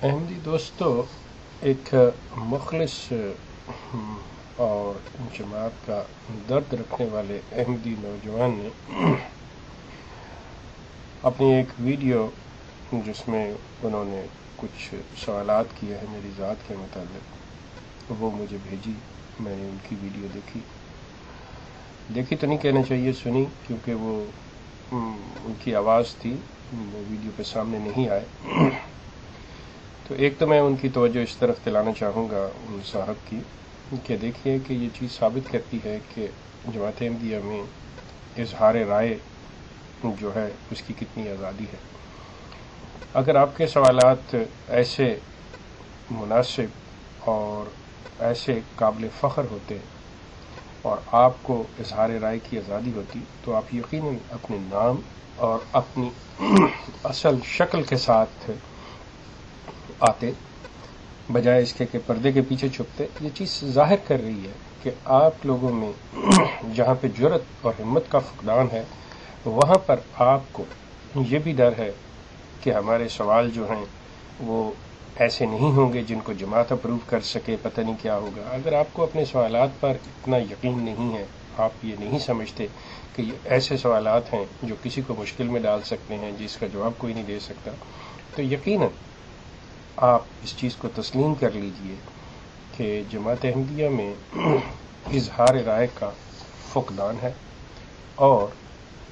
احمدی دوستو، ایک مخلص اور جماعت کا درد رکھنے والے احمدی نوجوان نے اپنی ایک ویڈیو جس میں انہوں نے کچھ سوالات کیے ہیں میری ذات کے متعلق، وہ مجھے بھیجی. میں نے ان کی ویڈیو دیکھی تو نہیں کہنا چاہیے، سنی، کیونکہ وہ ان کی آواز تھی، وہ ویڈیو پہ سامنے نہیں آئے. تو ایک تو میں ان کی توجہ اس طرف دلانا چاہوں گا ان صاحب کی کہ دیکھیے کہ یہ چیز ثابت کرتی ہے کہ جماعت احمدیہ میں اظہار رائے جو ہے اس کی کتنی آزادی ہے. اگر آپ کے سوالات ایسے مناسب اور ایسے قابل فخر ہوتے اور آپ کو اظہار رائے کی آزادی ہوتی تو آپ یقیناً اپنے نام اور اپنی اصل شکل کے ساتھ آتے، بجائے اس کے کہ پردے کے پیچھے چھپتے. یہ چیز ظاہر کر رہی ہے کہ آپ لوگوں میں جہاں پہ جرأت اور ہمت کا فقدان ہے، وہاں پر آپ کو یہ بھی ڈر ہے کہ ہمارے سوال جو ہیں وہ ایسے نہیں ہوں گے جن کو جماعت اپروو کر سکے، پتہ نہیں کیا ہوگا. اگر آپ کو اپنے سوالات پر اتنا یقین نہیں ہے، آپ یہ نہیں سمجھتے کہ یہ ایسے سوالات ہیں جو کسی کو مشکل میں ڈال سکتے ہیں، جس کا جواب کوئی نہیں دے سکتا، تو یقیناً آپ اس چیز کو تسلیم کر لیجئے کہ جماعت احمدیہ میں اظہار رائے کا فقدان ہے اور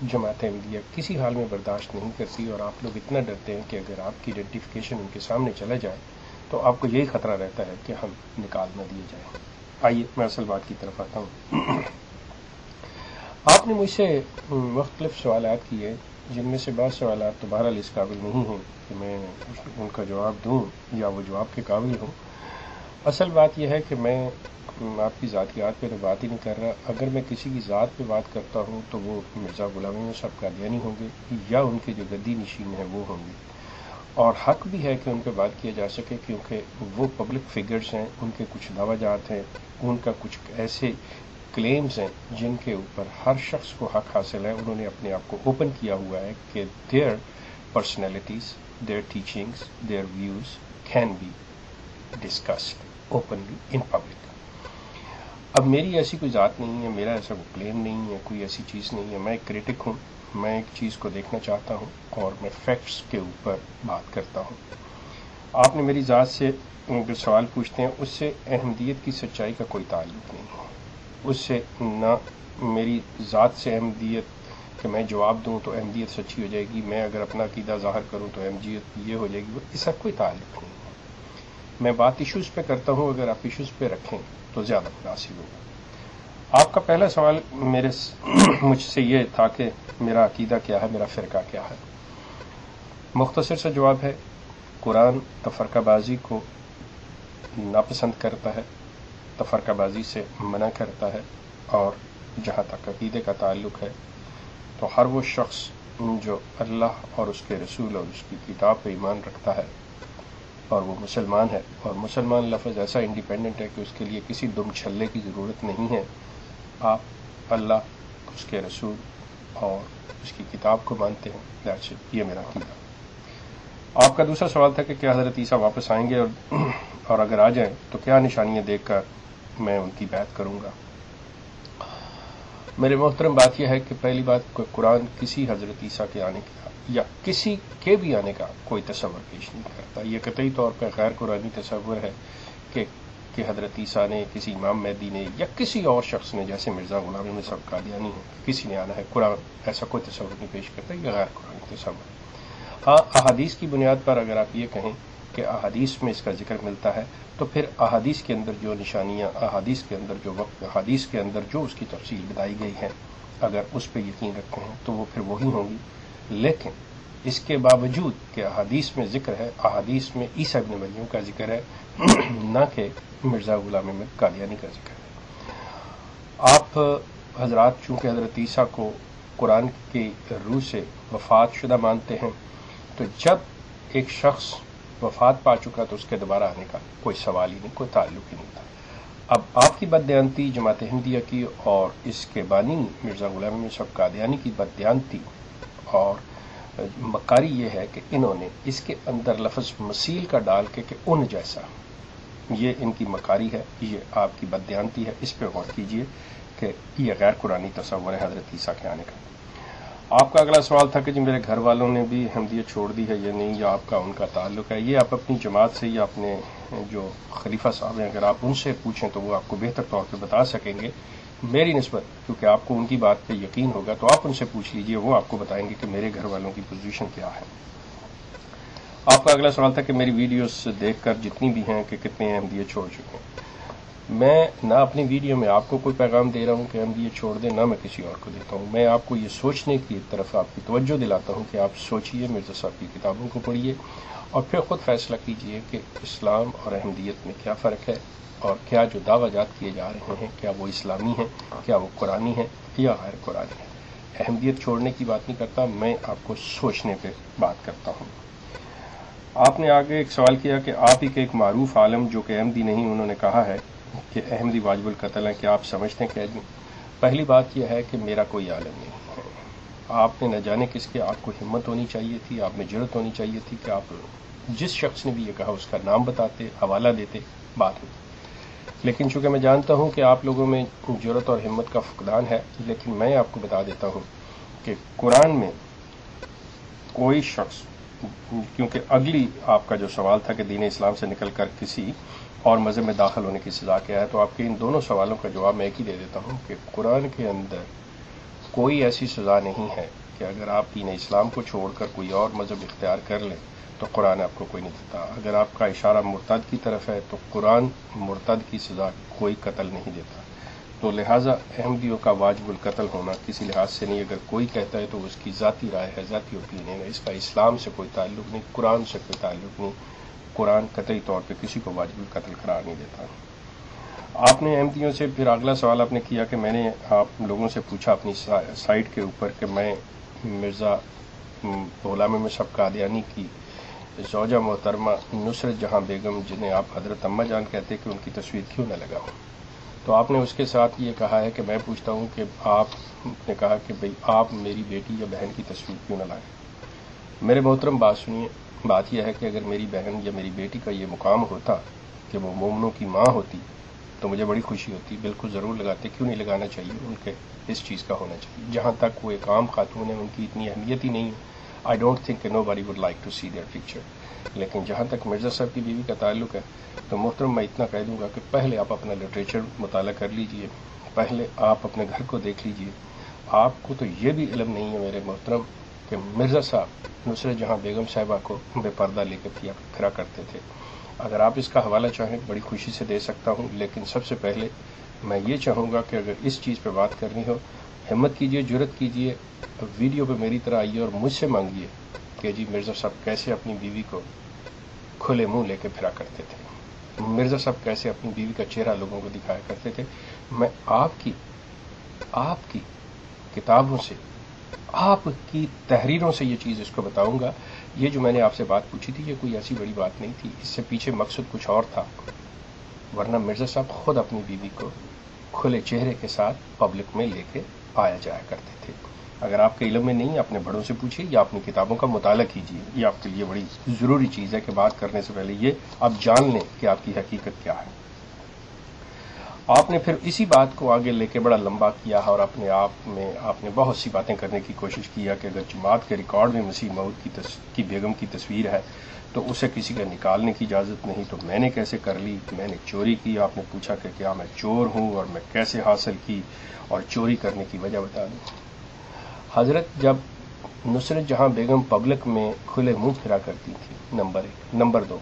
جماعت احمدیہ کسی حال میں برداشت نہیں کرتی. اور آپ لوگ اتنا ڈرتے ہیں کہ اگر آپ کی آئیڈینٹیفیکیشن ان کے سامنے چلا جائے تو آپ کو یہی خطرہ رہتا ہے کہ ہم نکال نہ دیے جائیں. آئیے میں اصل بات کی طرف آتا ہوں. آپ نے مجھ سے مختلف سوالات کیے، جن میں سے بعض سوالات تو بہرحال اس قابل نہیں ہیں کہ میں ان کا جواب دوں یا وہ جواب کے قابل ہوں. اصل بات یہ ہے کہ میں آپ کی ذاتیات پہ تو بات ہی نہیں کر رہا. اگر میں کسی کی ذات پہ بات کرتا ہوں تو وہ مرزا غلام احمد صاحب قادیانی ہوں گے یا ان کے جو گدی نشین ہیں وہ ہوں گے. اور حق بھی ہے کہ ان پہ بات کیا جا سکے، کیونکہ وہ پبلک فگرز ہیں، ان کے کچھ دعویٰ جات ہیں، ان کا کچھ ایسے کلیمز ہیں جن کے اوپر ہر شخص کو حق حاصل ہے. انہوں نے اپنے آپ کو اوپن کیا ہوا ہے کہ their personalities, their teachings, their views can be discussed openly in public. اب میری ایسی کوئی ذات نہیں ہے، میرا ایسا کوئی کلیم نہیں ہے، کوئی ایسی چیز نہیں ہے. میں ایک کریٹک ہوں، میں ایک چیز کو دیکھنا چاہتا ہوں اور میں فیکٹس کے اوپر بات کرتا ہوں. آپ نے میری ذات سے جو سوال پوچھتے ہیں اس سے احمدیت کی سچائی کا کوئی تعلق نہیں ہے. اس سے نہ میری ذات سے احمدیت کہ میں جواب دوں تو احمدیت سچی ہو جائے گی، میں اگر اپنا عقیدہ ظاہر کروں تو احمدیت یہ ہو جائے گی، اس کا کوئی تعلق نہیں ہے. میں بات ایشوز پہ کرتا ہوں، اگر آپ ایشوز پہ رکھیں تو زیادہ مناسب ہوگا. آپ کا پہلا سوال مجھ سے یہ تھا کہ میرا عقیدہ کیا ہے، میرا فرقہ کیا ہے. مختصر سا جواب ہے، قرآن تفرقہ بازی کو ناپسند کرتا ہے، تفرقہ بازی سے منع کرتا ہے. اور جہاں تک عقیدے کا تعلق ہے تو ہر وہ شخص جو اللہ اور اس کے رسول اور اس کی کتاب پہ ایمان رکھتا ہے اور وہ مسلمان ہے، اور مسلمان لفظ ایسا انڈیپینڈنٹ ہے کہ اس کے لیے کسی دم چھلے کی ضرورت نہیں ہے. آپ اللہ، اس کے رسول اور اس کی کتاب کو مانتے ہیں، دیٹس اٹ. یہ میرا عقیدہ. آپ کا دوسرا سوال تھا کہ کیا حضرت عیسیٰ واپس آئیں گے اور اگر آ جائیں تو کیا نشانیاں دیکھ کر میں ان کی بیعت کروں گا. میرے محترم، بات یہ ہے کہ پہلی بات، قرآن کسی حضرت عیسیٰ کے آنے کا یا کسی کے بھی آنے کا کوئی تصور پیش نہیں کرتا. یہ قطعی طور پہ غیر قرآنی تصور ہے کہ حضرت عیسیٰ نے، کسی امام مہدی نے یا کسی اور شخص نے، جیسے مرزا غلام احمد صاحب قادیانی ہیں، کسی نے آنا ہے. قرآن ایسا کوئی تصور نہیں پیش کرتا، یہ غیر قرآنی تصور ہے. ہاں، احادیث کی بنیاد پر اگر آپ یہ کہیں کہ احادیث میں اس کا ذکر ملتا ہے تو پھر احادیث کے اندر جو نشانیاں، احادیث کے اندر جو وقت، احادیث کے اندر جو اس کی تفصیل بتائی گئی ہے، اگر اس پہ یقین رکھتے ہیں تو وہ پھر وہی ہوں گی. لیکن اس کے باوجود کہ احادیث میں ذکر ہے، احادیث میں عیسیٰ ابن مریم کا ذکر ہے، نہ کہ مرزا غلام احمد قادیانی کا ذکر ہے. آپ حضرات چونکہ حضرت عیسیٰ کو قرآن کی روح سے وفات شدہ مانتے ہیں، تو جب ایک شخص وفات پا چکا تو اس کے دوبارہ آنے کا کوئی سوال ہی نہیں، کوئی تعلق ہی نہیں تھا. اب آپ کی بددیانتی جماعت احمدیہ کی اور اس کے بانی مرزا غلام احمد صاحب قادیانی کی بددیانتی اور مکاری یہ ہے کہ انہوں نے اس کے اندر لفظ مسیل کا ڈال کے کہ ان جیسا، یہ ان کی مکاری ہے، یہ آپ کی بددیانتی ہے، اس پہ غور کیجئے کہ یہ غیر قرآنی تصور ہے حضرت عیسیٰ کے آنے کا۔ آپ کا اگلا سوال تھا کہ جی میرے گھر والوں نے بھی احمدیت چھوڑ دی ہے یا نہیں، یا آپ کا ان کا تعلق ہے، یہ آپ اپنی جماعت سے یا اپنے جو خلیفہ صاحب ہیں اگر آپ ان سے پوچھیں تو وہ آپ کو بہتر طور پہ بتا سکیں گے میری نسبت، کیونکہ آپ کو ان کی بات پہ یقین ہوگا تو آپ ان سے پوچھ لیجئے، وہ آپ کو بتائیں گے کہ میرے گھر والوں کی پوزیشن کیا ہے۔ آپ کا اگلا سوال تھا کہ میری ویڈیوز دیکھ کر جتنی بھی ہیں کہ کتنے احمدیت چھوڑ چکے ہیں۔ میں نہ اپنی ویڈیو میں آپ کو کوئی پیغام دے رہا ہوں کہ احمدیت چھوڑ دیں، نہ میں کسی اور کو دیتا ہوں، میں آپ کو یہ سوچنے کی طرف آپ کی توجہ دلاتا ہوں کہ آپ سوچئے، مرزا صاحب کی کتابوں کو پڑھیے اور پھر خود فیصلہ کیجئے کہ اسلام اور احمدیت میں کیا فرق ہے، اور کیا جو دعویٰ جات کیے جا رہے ہیں کیا وہ اسلامی ہیں، کیا وہ قرآنی ہیں یا غیر قرآنی ہیں۔ احمدیت چھوڑنے کی بات نہیں کرتا، میں آپ کو سوچنے پہ بات کرتا ہوں۔ آپ نے آگے ایک سوال کیا کہ آپ ہی کے ایک معروف عالم جو کہ احمدی نہیں، انہوں نے کہا ہے کہ احمدی واجب القتل ہے، کہ آپ سمجھتے ہیں کہ پہلی بات یہ ہے کہ میرا کوئی عالم نہیں ہے، آپ نے نہ جانے کس کے، آپ کو ہمت ہونی چاہیے تھی، آپ میں جرأت ہونی چاہیے تھی کہ آپ جس شخص نے بھی یہ کہا اس کا نام بتاتے، حوالہ دیتے، بات ہوتی۔ لیکن چونکہ میں جانتا ہوں کہ آپ لوگوں میں جرأت اور ہمت کا فقدان ہے، لیکن میں آپ کو بتا دیتا ہوں کہ قرآن میں کوئی شخص، کیونکہ اگلی آپ کا جو سوال تھا کہ دین اسلام سے نکل کر کسی اور مذہب میں داخل ہونے کی سزا کیا ہے، تو آپ کے ان دونوں سوالوں کا جواب میں ایک ہی دے دیتا ہوں کہ قرآن کے اندر کوئی ایسی سزا نہیں ہے کہ اگر آپ دین اسلام کو چھوڑ کر کوئی اور مذہب اختیار کر لیں تو قرآن آپ کو کوئی نہیں دیتا۔ اگر آپ کا اشارہ مرتد کی طرف ہے تو قرآن مرتد کی سزا کوئی قتل نہیں دیتا، تو لہٰذا احمدیوں کا واجب القتل ہونا کسی لحاظ سے نہیں، اگر کوئی کہتا ہے تو اس کی ذاتی رائے ہے، ذاتی اوپینین ہے، اس کا اسلام سے کوئی تعلق نہیں، قرآن سے کوئی تعلق نہیں، قرآن قطعی طور پہ کسی کو واجب القتل قرار نہیں دیتا۔ آپ نے احمدیوں سے پھر اگلا سوال آپ نے کیا کہ میں نے آپ لوگوں سے پوچھا اپنی سائٹ کے اوپر کہ میں مرزا غلام مصعب قادیانی کی زوجہ محترمہ نصرت جہاں بیگم، جنہیں آپ حضرت اماں جان کہتے کہ ان کی تصویر کیوں نہ لگاؤں، تو آپ نے اس کے ساتھ یہ کہا ہے کہ میں پوچھتا ہوں کہ آپ نے کہا کہ بھئی آپ میری بیٹی یا بہن کی تصویر کیوں نہ لائیں۔ میرے محترم بات سنیے، بات یہ ہے کہ اگر میری بہن یا میری بیٹی کا یہ مقام ہوتا کہ وہ مومنوں کی ماں ہوتی تو مجھے بڑی خوشی ہوتی، بالکل ضرور لگاتے، کیوں نہیں لگانا چاہیے، ان کے اس چیز کا ہونا چاہیے۔ جہاں تک وہ ایک عام خاتون ہے، ان کی اتنی اہمیت ہی نہیں ہے، آئی ڈونٹ تھنک کہ nobody would like to see their picture۔ لیکن جہاں تک مرزا صاحب کی بیوی کا تعلق ہے تو محترم میں اتنا کہہ دوں گا کہ پہلے آپ اپنا لٹریچر مطالعہ کر لیجئے، پہلے آپ اپنے گھر کو دیکھ لیجئے۔ آپ کو تو یہ بھی علم نہیں ہے میرے محترم کہ مرزا صاحب نصرت جہاں بیگم صاحبہ کو بے پردہ لے کے پھرا کرتے تھے۔ اگر آپ اس کا حوالہ چاہیں بڑی خوشی سے دے سکتا ہوں، لیکن سب سے پہلے میں یہ چاہوں گا کہ اگر اس چیز پہ بات کرنی ہو، ہمت کیجئے، جرأت کیجئے، ویڈیو پہ میری طرح آئیے اور مجھ سے مانگیے کہ جی مرزا صاحب کیسے اپنی بیوی کو کھلے منہ لے کے پھرا کرتے تھے، مرزا صاحب کیسے اپنی بیوی کا چہرہ لوگوں کو دکھایا کرتے تھے۔ میں آپ کی کتابوں سے، آپ کی تحریروں سے یہ چیز اس کو بتاؤں گا۔ یہ جو میں نے آپ سے بات پوچھی تھی یہ کوئی ایسی بڑی بات نہیں تھی، اس سے پیچھے مقصد کچھ اور تھا، ورنہ مرزا صاحب خود اپنی بیوی کو کھلے چہرے کے ساتھ پبلک میں لے کے آیا جایا کرتے تھے۔ اگر آپ کے علم میں نہیں، اپنے بڑوں سے پوچھیے یا اپنی کتابوں کا مطالعہ کیجیے، یہ آپ کے لیے بڑی ضروری چیز ہے کہ بات کرنے سے پہلے یہ آپ جان لیں کہ آپ کی حقیقت کیا ہے۔ آپ نے پھر اسی بات کو آگے لے کے بڑا لمبا کیا اور اپنے آپ میں آپ نے بہت سی باتیں کرنے کی کوشش کیا کہ اگر جماعت کے ریکارڈ میں مسیح موعود کی بیگم کی تصویر ہے تو اسے کسی کا نکالنے کی اجازت نہیں، تو میں نے کیسے کر لی، میں نے چوری کی۔ آپ نے پوچھا کہ کیا میں چور ہوں اور میں کیسے حاصل کی، اور چوری کرنے کی وجہ بتا دوں۔ حضرت جب نصرت جہاں بیگم پبلک میں کھلے منہ پھرا کرتی تھی، نمبر 1، نمبر 2،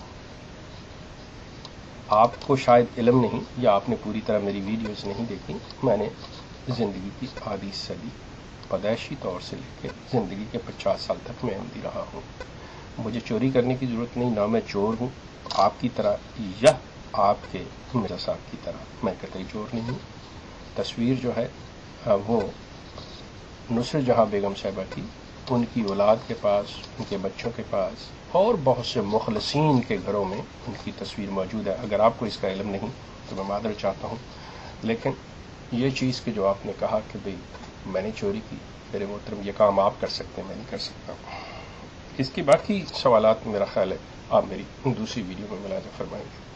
آپ کو شاید علم نہیں یا آپ نے پوری طرح میری ویڈیوز نہیں دیکھی، میں نے زندگی کی آدھی صدی پیدائشی طور سے لے کے زندگی کے 50 سال تک میں احمدی رہا ہوں۔ مجھے چوری کرنے کی ضرورت نہیں، نہ میں چور ہوں آپ کی طرح یا آپ کے مرزا صاحب کی طرح، میں قطعی چور نہیں ہوں۔ تصویر جو ہے وہ نصرت جہاں بیگم صاحبہ کی، ان کی اولاد کے پاس، ان کے بچوں کے پاس اور بہت سے مخلصین کے گھروں میں ان کی تصویر موجود ہے۔ اگر آپ کو اس کا علم نہیں تو میں معذرت چاہتا ہوں، لیکن یہ چیز کہ جو آپ نے کہا کہ بھئی میں نے چوری کی، میرے محترم یہ کام آپ کر سکتے ہیں، میں نہیں کر سکتا۔ اس کی باقی سوالات میرا خیال ہے آپ میری دوسری ویڈیو میں ملاحظہ فرمائیں گے.